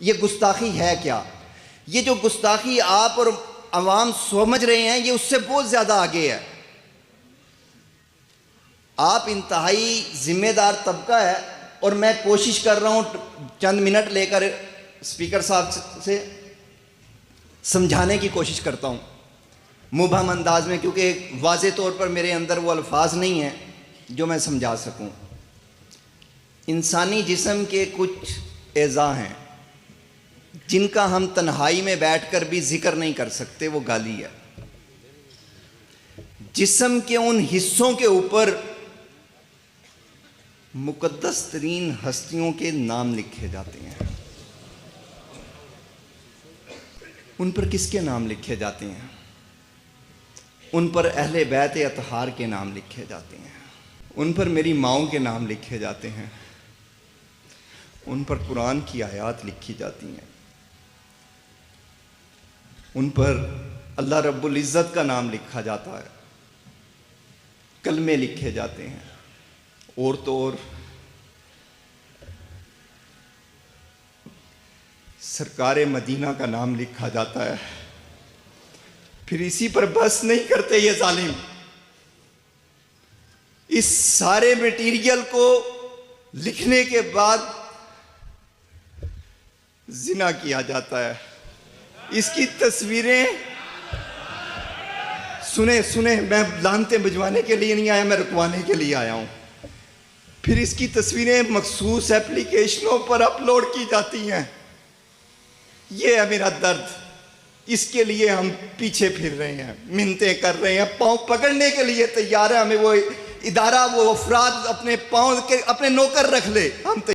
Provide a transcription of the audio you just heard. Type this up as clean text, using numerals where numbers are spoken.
ये गुस्ताखी है क्या? ये जो गुस्ताखी आप और अवाम समझ रहे हैं, ये उससे बहुत ज़्यादा आगे है। आप इंतहाई ज़िम्मेदार तबका है और मैं कोशिश कर रहा हूँ चंद मिनट लेकर स्पीकर साहब से समझाने की कोशिश करता हूँ मुबहम अंदाज में, क्योंकि वाज़े तौर पर मेरे अंदर वो अल्फाज नहीं हैं जो मैं समझा सकूँ। इंसानी जिस्म के कुछ एज़ा हैं जिनका हम तन्हाई में बैठकर भी जिक्र नहीं कर सकते, वो गाली है। जिस्म के उन हिस्सों के ऊपर मुकद्दस तरीन हस्तियों के नाम लिखे जाते हैं। उन पर किसके नाम लिखे जाते हैं? उन पर अहले बैत अतहार के नाम लिखे जाते हैं। उन पर मेरी माओं के नाम लिखे जाते हैं। उन पर कुरान की आयत लिखी जाती हैं। उन पर अल्लाह रब्बुल इज़्ज़त का नाम लिखा जाता है, कलमे लिखे जाते हैं, और तो और सरकारे मदीना का नाम लिखा जाता है। फिर इसी पर बस नहीं करते ये जालिम, इस सारे मटेरियल को लिखने के बाद जिना किया जाता है। इसकी तस्वीरें सुने, मैं लानते बजवाने के लिए नहीं आया, मैं रुकवाने के लिए आया हूं। फिर इसकी तस्वीरें मखसूस एप्लीकेशनों पर अपलोड की जाती हैं। ये है मेरा दर्द, इसके लिए हम पीछे फिर रहे हैं, मिन्नतें कर रहे हैं, पांव पकड़ने के लिए तैयार है। हमें वो इदारा, वो अफराद अपने पांव के अपने नौकर रख ले, हम